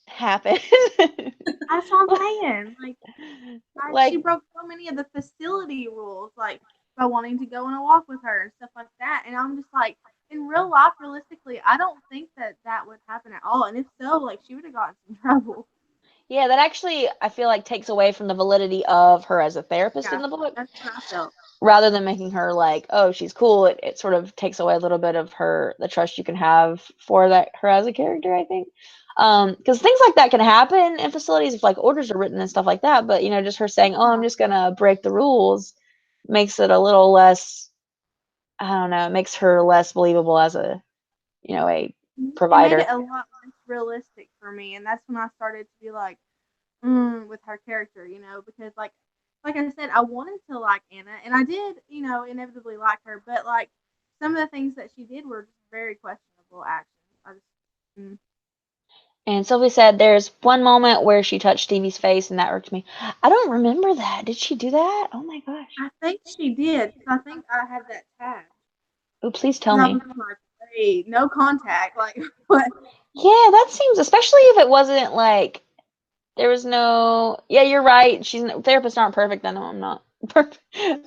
happen. That's what I'm saying. Like she broke so many of the facility rules, like by wanting to go on a walk with her and stuff like that. And I'm just like, in real life, realistically, I don't think that would happen at all. And if so, like, she would have gotten in trouble. Yeah, that actually, I feel like, takes away from the validity of her as a therapist in the book. That's what I felt. Rather than making her like, oh, she's cool, it sort of takes away a little bit of the trust you can have for her as a character, I think. Because things like that can happen in facilities if like orders are written and stuff like that. But, just her saying, oh, I'm just going to break the rules makes it a little less, I don't know, it makes her less believable as a provider. It made it a lot less realistic for me. And that's when I started to be like, with her character, because like I said, I wanted to like Anna, and I did, inevitably like her, but like some of the things that she did were just very questionable actions. And Sylvie said there's one moment where she touched Stevie's face, and that irked me. I don't remember that. Did she do that? Oh my gosh. I think she did. I think I had that tag. Oh, please tell me. I was like, hey, no contact. Like, what? Yeah, that seems, especially if it wasn't like there was no. Yeah, you're right. Therapists aren't perfect. I know I'm not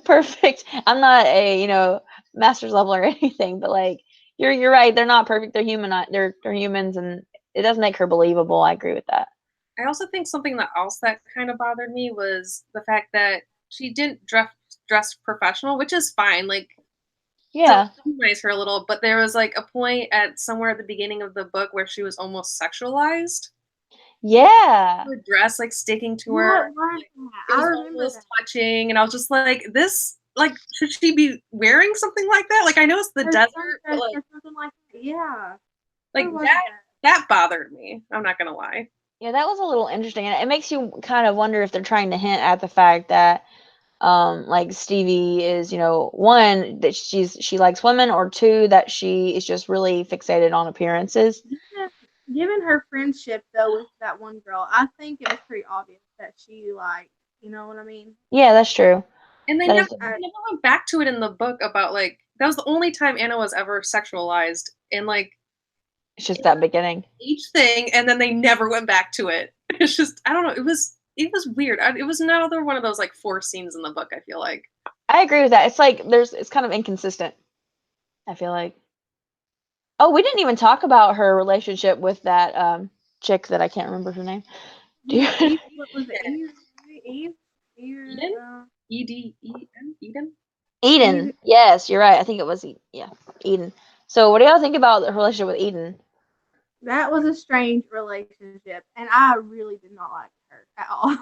perfect. I'm not a master's level or anything, but like you're right. They're not perfect. They're human. They're humans, and it does make her believable. I agree with that. I also think something that kind of bothered me was the fact that she didn't dress professional, which is fine. Like, yeah, humanize her a little, but there was like a point at somewhere at the beginning of the book where she was almost sexualized. Yeah, Her dress like sticking to her. It was almost touching, and I was just like, this. Like, should she be wearing something like that? Like, I know it's the desert, but like, something like that. Yeah. Like that bothered me. I'm not gonna lie. Yeah, that was a little interesting, and it makes you kind of wonder if they're trying to hint at the fact that, like Stevie is, one that she likes women, or two that she is just really fixated on appearances. Given her friendship though with that one girl, I think it was pretty obvious that she you know what I mean? Yeah, that's true. And they never went back to it in the book about like that was the only time Anna was ever sexualized, and like it's just that beginning each thing, and then they never went back to it. It's just I don't know. It was weird. It was another one of those like forced scenes in the book. I feel like I agree with that. It's like it's kind of inconsistent. I feel like. Oh, we didn't even talk about her relationship with that chick that I can't remember her name. What was it? Eve? Eden? Eden. Yes, you're right. I think it was Eden. So what do y'all think about the relationship with Eden? That was a strange relationship, and I really did not like her at all.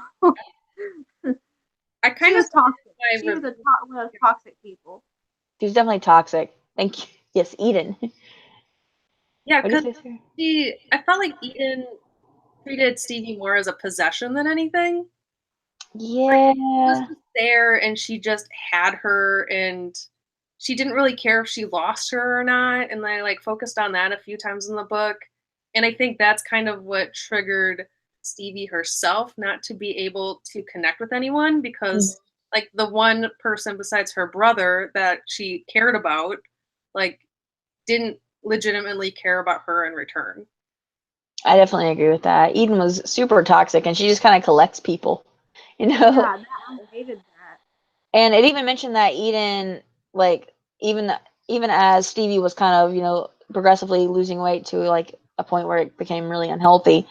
I kind of toxic. She was one of those toxic people. She's definitely toxic. Thank you. Yes, Eden. Yeah, because I felt like Eden treated Stevie more as a possession than anything. Yeah. Like, she was just there, and she just had her, and she didn't really care if she lost her or not. And I like focused on that a few times in the book. And I think that's kind of what triggered Stevie herself not to be able to connect with anyone, because like the one person besides her brother that she cared about, like didn't legitimately care about her in return. I definitely agree with that. Eden was super toxic, and she just kind of collects people, Yeah, I hated that. And it even mentioned that Eden, like, even as Stevie was kind of, progressively losing weight to like a point where it became really unhealthy,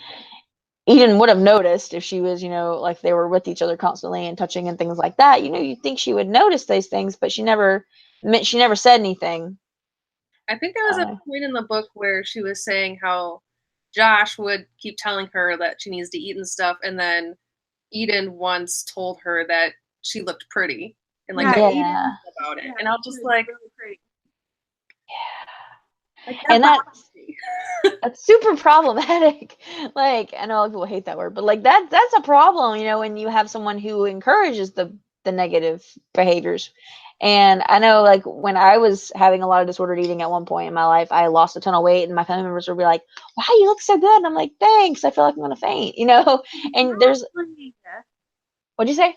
Eden would have noticed if she was, like they were with each other constantly and touching and things like that. You'd think she would notice those things, but she never said anything. I think there was a point in the book where she was saying how Josh would keep telling her that she needs to eat and stuff, and then Eden once told her that she looked pretty and like Yeah, that Yeah. about it. Yeah, And I was she just was like, really pretty. And that's that's super problematic. Like, I know a lot of people hate that word, but like that's a problem, you know, when you have someone who encourages the negative behaviors. And I know, like, when I was having a lot of disordered eating at one point in my life, I lost a ton of weight, and my family members would be like, "Wow, you look so good." And I'm like, "Thanks. I feel like I'm gonna faint," you know. And there's, Exactly. what'd you say?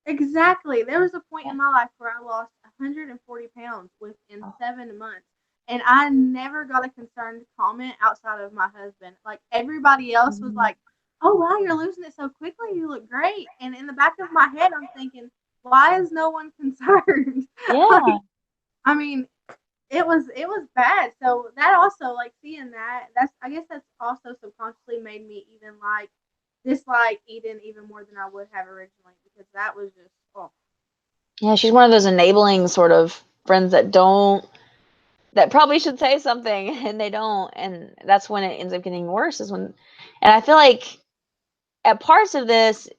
Exactly. There was a point Yeah. in my life where I lost 140 pounds within Oh. 7 months. And I never got a concerned comment outside of my husband. Like, everybody else was like, "Oh, wow, you're losing it so quickly. You look great." And in the back of my head, I'm thinking, why is no one concerned? Yeah. Like, I mean, it was bad. So that also, like, seeing that, I guess that's also subconsciously made me even like dislike Eden even more than I would have originally, because that was just, oh. Yeah, she's one of those enabling sort of friends that probably should say something and they don't, and that's when it ends up getting worse, is when. And I feel like at parts of this,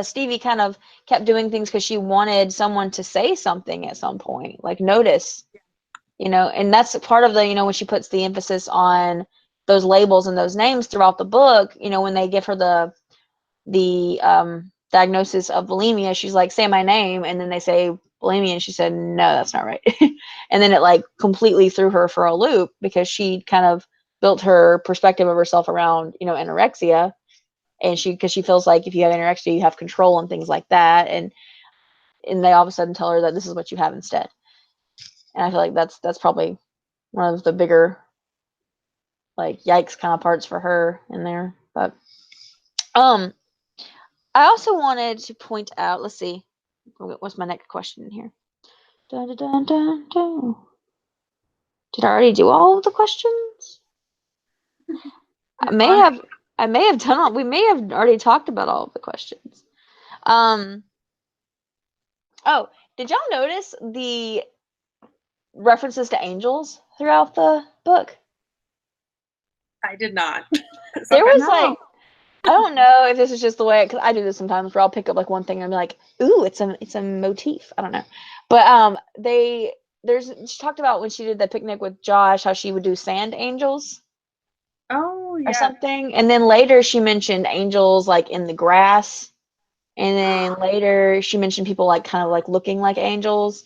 Stevie kind of kept doing things because she wanted someone to say something at some point, like notice, you know. And that's part of the, you know, when she puts the emphasis on those labels and those names throughout the book, you know, when they give her the diagnosis of bulimia, she's like, "Say my name," and then they say bulimia, and she said, "No, that's not right." And then it like completely threw her for a loop, because she kind of built her perspective of herself around, you know, anorexia, and because she feels like if you have anorexia, you have control and things like that, and they all of a sudden tell her that this is what you have instead. And I feel like that's probably one of the bigger, like, yikes kind of parts for her in there. But um I also wanted to point out, let's see, what's my next question in here? Dun, dun, dun, dun, dun. Did I already do all of the questions? I may have I may have done all, we may have already talked about all of the questions. Um oh, did y'all notice the references to angels throughout the book? I did not. There Okay. was No. like, I don't know if this is just the way, because I do this sometimes, where I'll pick up like one thing and be like, "Ooh, it's a motif." I don't know, but she talked about when she did the picnic with Josh, how she would do sand angels Oh or yeah. something, and then later she mentioned angels like in the grass, and then later she mentioned people like kind of like looking like angels.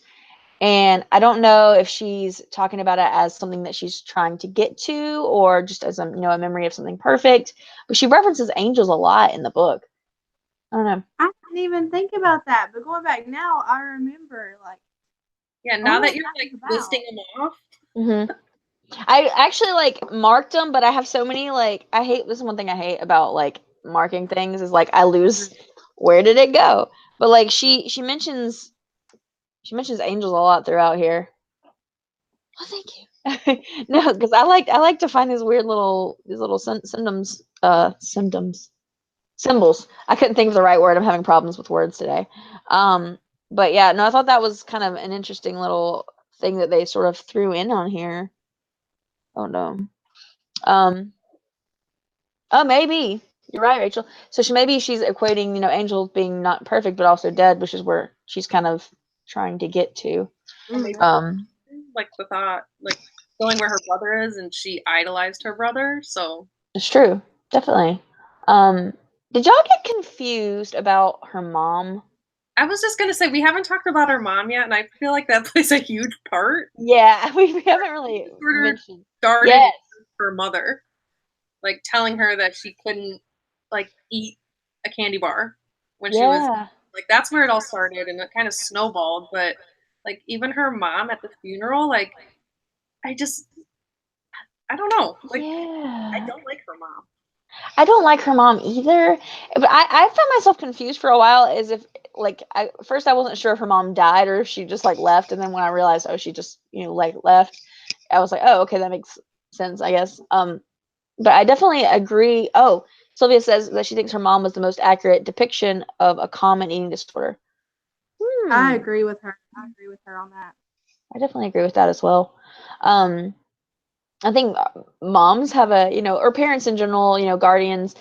And I don't know if she's talking about it as something that she's trying to get to, or just as a, you know, a memory of something perfect. But she references angels a lot in the book. I don't know. I didn't even think about that, but going back now, I remember, like, Yeah, now that what you're that like was about. listing them off, I actually like marked them, but I have so many, like, I hate, this is one thing I hate about like marking things, is like I lose where did it go. But like she mentions angels a lot throughout here. Oh, thank you. No, because I like to find these little symptoms, symbols. I couldn't think of the right word. I'm having problems with words today. But yeah, no, I thought that was kind of an interesting little thing that they sort of threw in on here. Oh no. Um. Oh, maybe you're right, Rachel. So maybe she's equating, you know, angels being not perfect but also dead, which is where she's kind of trying to get to. or maybe Um. like the thought, like going where her brother is, and she idolized her brother. So It's true. Definitely. Um, did y'all get confused about her mom? I was just gonna say we haven't talked about her mom yet, and I feel like that plays a huge part. Yeah, we haven't really Sort of mentioned. started Yes. her mother, like telling her that she couldn't like eat a candy bar when she was Yeah. like that's where it all started, and it kind of snowballed. But like even her mom at the funeral, like I just I don't know, like I Yeah. don't like her mom. I don't like her mom either. But I found myself confused for a while, as if, like, first I wasn't sure if her mom died or if she just like left, and then when I realized, oh, she just, you know, like left, I was like, oh, okay, that makes sense, I guess. But I definitely agree. Oh, Sylvia says that she thinks her mom was the most accurate depiction of a common eating disorder. I Hmm. agree with her. I agree with her on that. I definitely agree with that as well. Um, I think moms have a, you know, or parents in general, you know, guardians,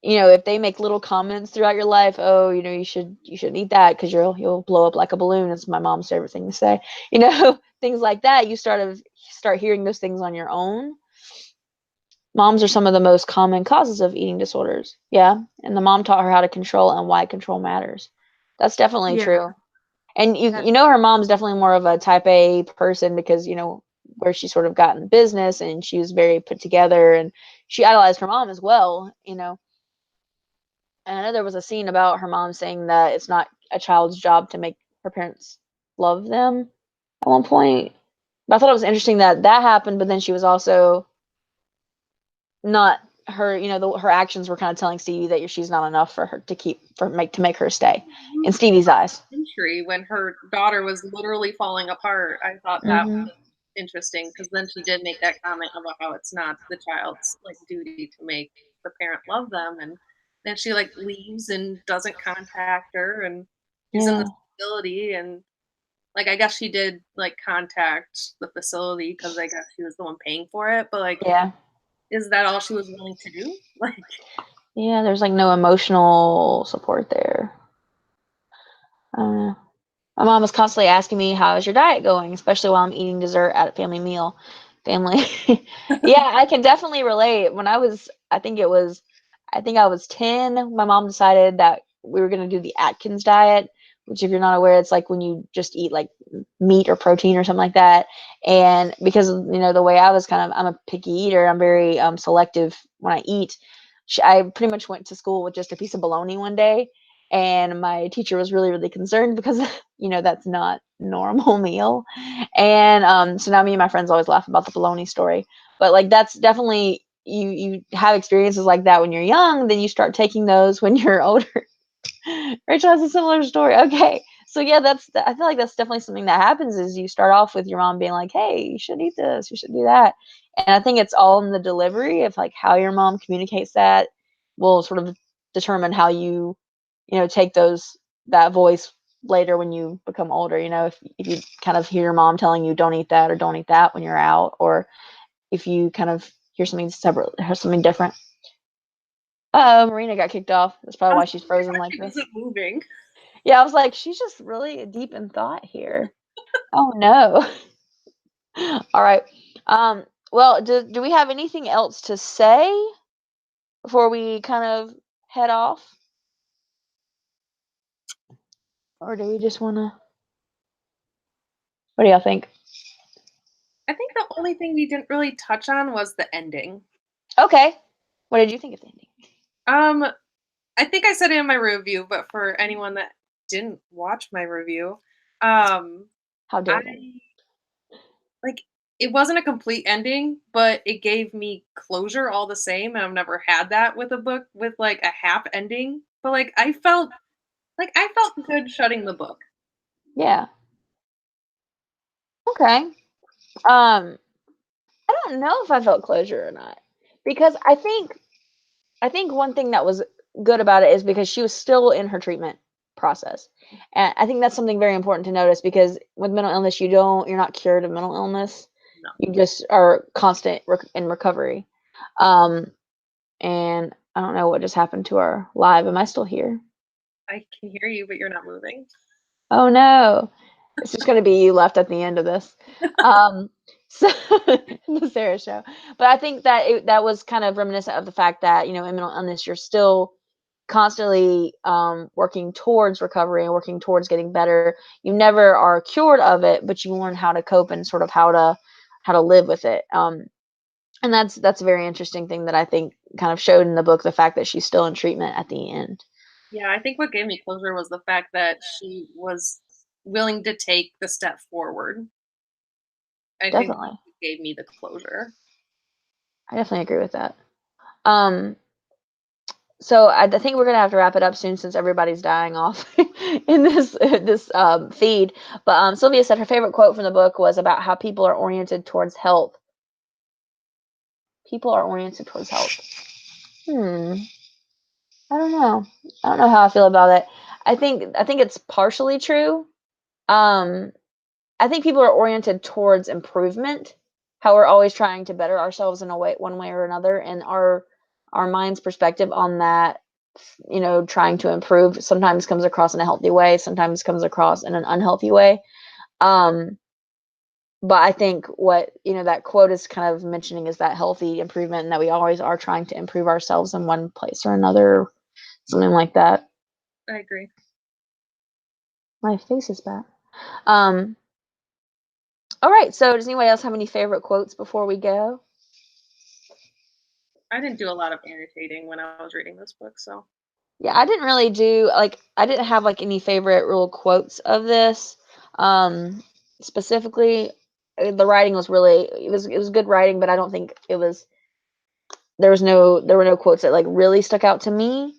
if they make little comments throughout your life, oh, you shouldn't eat that because you'll blow up like a balloon. It's my mom's favorite thing to say. Things like that. You start hearing those things on your own. Moms are some of the most common causes of eating disorders. Yeah, and the mom taught her how to control and why control matters. That's definitely true. And her mom's definitely more of a type A person because where she sort of got in business, and she was very put together, and she idolized her mom as well. And I know there was a scene about her mom saying that it's not a child's job to make her parents love them at one point. But I thought it was interesting that happened, but then she was also not her. Her actions were kind of telling Stevie that she's not enough for her to make her stay in Stevie's eyes. When her daughter was literally falling apart, I thought that was interesting because then she did make that comment about how it's not the child's duty to make the parent love them, and then she leaves and doesn't contact her, and she's in the facility, and I guess she did contact the facility because I guess she was the one paying for it, but is that all she was willing to do? Yeah, there's no emotional support there. I don't know. My mom was constantly asking me, "How is your diet going?" Especially while I'm eating dessert at a family meal. Yeah, I can definitely relate. When I think I was 10, my mom decided that we were going to do the Atkins diet, which if you're not aware, it's when you just eat meat or protein or something like that. And because, the way I was I'm a picky eater, I'm very selective when I eat. I pretty much went to school with just a piece of bologna one day. And my teacher was really, really concerned because, that's not normal meal. And so now me and my friends always laugh about the bologna story. But that's definitely, you have experiences like that when you're young, then you start taking those when you're older. Rachel has a similar story. Okay. So yeah, I feel like that's definitely something that happens is you start off with your mom being like, hey, you should eat this, you should do that. And I think it's all in the delivery of how your mom communicates that will sort of determine how you take that voice later when you become older. If you kind of hear your mom telling you don't eat that or don't eat that when you're out, or if you kind of hear something separate or something different. Marina got kicked off. That's probably why she's frozen like this. Isn't moving. Yeah, I was like, she's just really deep in thought here. Oh no. All right. Well, do we have anything else to say before we kind of head off? Or do we just want to? What do y'all think? I think the only thing we didn't really touch on was the ending. Okay. What did you think of the ending? I think I said it in my review, but for anyone that didn't watch my review, How dare they? It wasn't a complete ending, but it gave me closure all the same, and I've never had that with a book with a half ending. But I felt good shutting the book. Yeah. Okay. I don't know if I felt closure or not, because I think one thing that was good about it is because she was still in her treatment process, and I think that's something very important to notice, because with mental illness, you're not cured of mental illness. No. You just are constant in recovery. And I don't know what just happened to our live. Am I still here? I can hear you, but you're not moving. Oh no. It's just going to be you left at the end of this. So the Sarah show. But I think that that was kind of reminiscent of the fact that, in mental illness, you're still constantly working towards recovery and working towards getting better. You never are cured of it, but you learn how to cope and sort of how to live with it. And that's a very interesting thing that I think kind of showed in the book, the fact that she's still in treatment at the end. Yeah, I think what gave me closure was the fact that she was willing to take the step forward. I Definitely. think it gave me the closure. I definitely agree with that. So I think we're gonna have to wrap it up soon since everybody's dying off in this feed. But Sylvia said her favorite quote from the book was about how people are oriented towards health. People are oriented towards health. I don't know. I don't know how I feel about it. I think it's partially true. I think people are oriented towards improvement. How we're always trying to better ourselves in one way or another, and our our mind's perspective on that, you know, trying to improve sometimes comes across in a healthy way, sometimes comes across in an unhealthy way. But I think what, you know, that quote is kind of mentioning is that healthy improvement, and that we always are trying to improve ourselves in one place or another, something like that. I agree. My face is back. All right, so does anybody else have any favorite quotes before we go? I didn't do a lot of annotating when I was reading this book, so. Yeah, I didn't really do, like, I didn't have, like, any favorite real quotes of this. Specifically, the writing was really, it was good writing, but I don't think it was, there were no quotes that, like, really stuck out to me.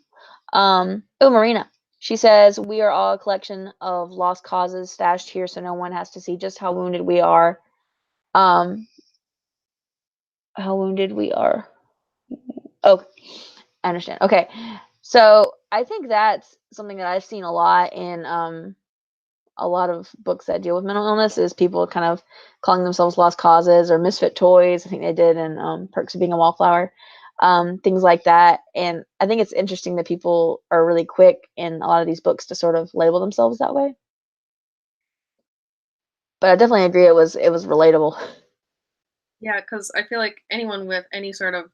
Marina. She says, "We are all a collection of lost causes stashed here so no one has to see just how wounded we are." How wounded we are. Oh, I understand. Okay. So I think that's something that I've seen a lot in a lot of books that deal with mental illness, is people kind of calling themselves lost causes or misfit toys. I think they did in Perks of Being a Wallflower. Things like that. And I think it's interesting that people are really quick in a lot of these books to sort of label themselves that way. But I definitely agree it was relatable. Yeah, because I feel like anyone with any sort of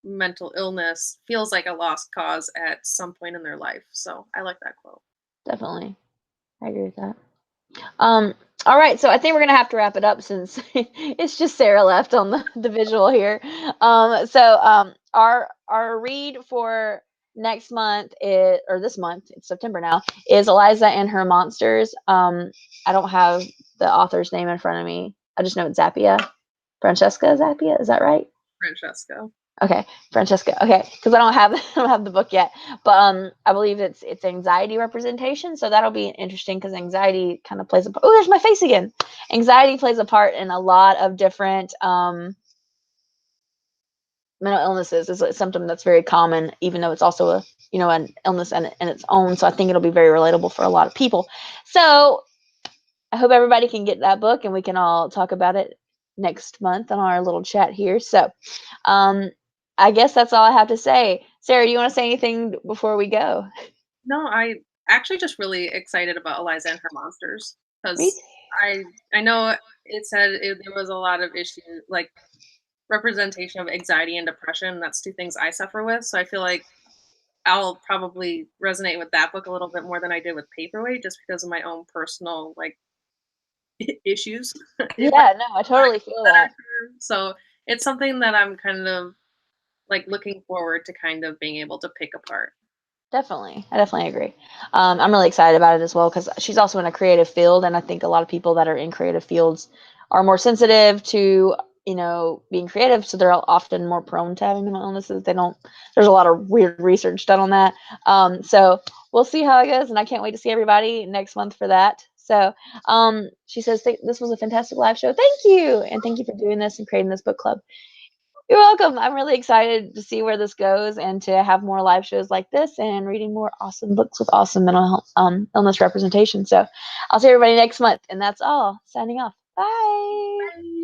mental illness feels like a lost cause at some point in their life. So I like that quote. Definitely. I agree with that. All right, so I think we're gonna have to wrap it up since it's just Sarah left on the visual here. Our read for next month is, or this month, it's September now, is Eliza and Her Monsters. I don't have the author's name in front of me. I just know it's Zappia. Francesca Zappia, is that right? Francesca. Okay, Francesca. Okay, because I don't have the book yet, but I believe it's anxiety representation, so that'll be interesting because anxiety kind of plays a part. Oh, there's my face again. Anxiety plays a part in a lot of different mental illnesses. It's a symptom that's very common, even though it's also a, you know, an illness in its own. So I think it'll be very relatable for a lot of people. So I hope everybody can get that book and we can all talk about it next month on our little chat here. So I guess that's all I have to say. Sarah, do you want to say anything before we go? No, I actually just really excited about Eliza and Her Monsters Me because I know it said there was a lot of issues like representation of anxiety and depression. That's two things I suffer with, so I feel like I'll probably resonate with that book a little bit more than I did with Paperweight, just because of my own personal like issues. Yeah, no, I totally feel that. So it's something that I'm kind of like looking forward to kind of being able to pick apart. Definitely. I definitely agree. I'm really excited about it as well because she's also in a creative field, and I think a lot of people that are in creative fields are more sensitive to, you know, being creative, so they're often more prone to having mental illnesses. There's a lot of weird research done on that. So we'll see how it goes, and I can't wait to see everybody next month for that. So she says, this was a fantastic live show. Thank you. And thank you for doing this and creating this book club. You're welcome. I'm really excited to see where this goes and to have more live shows like this and reading more awesome books with awesome mental health, illness representation. So I'll see everybody next month. And that's all. Signing off. Bye. Bye.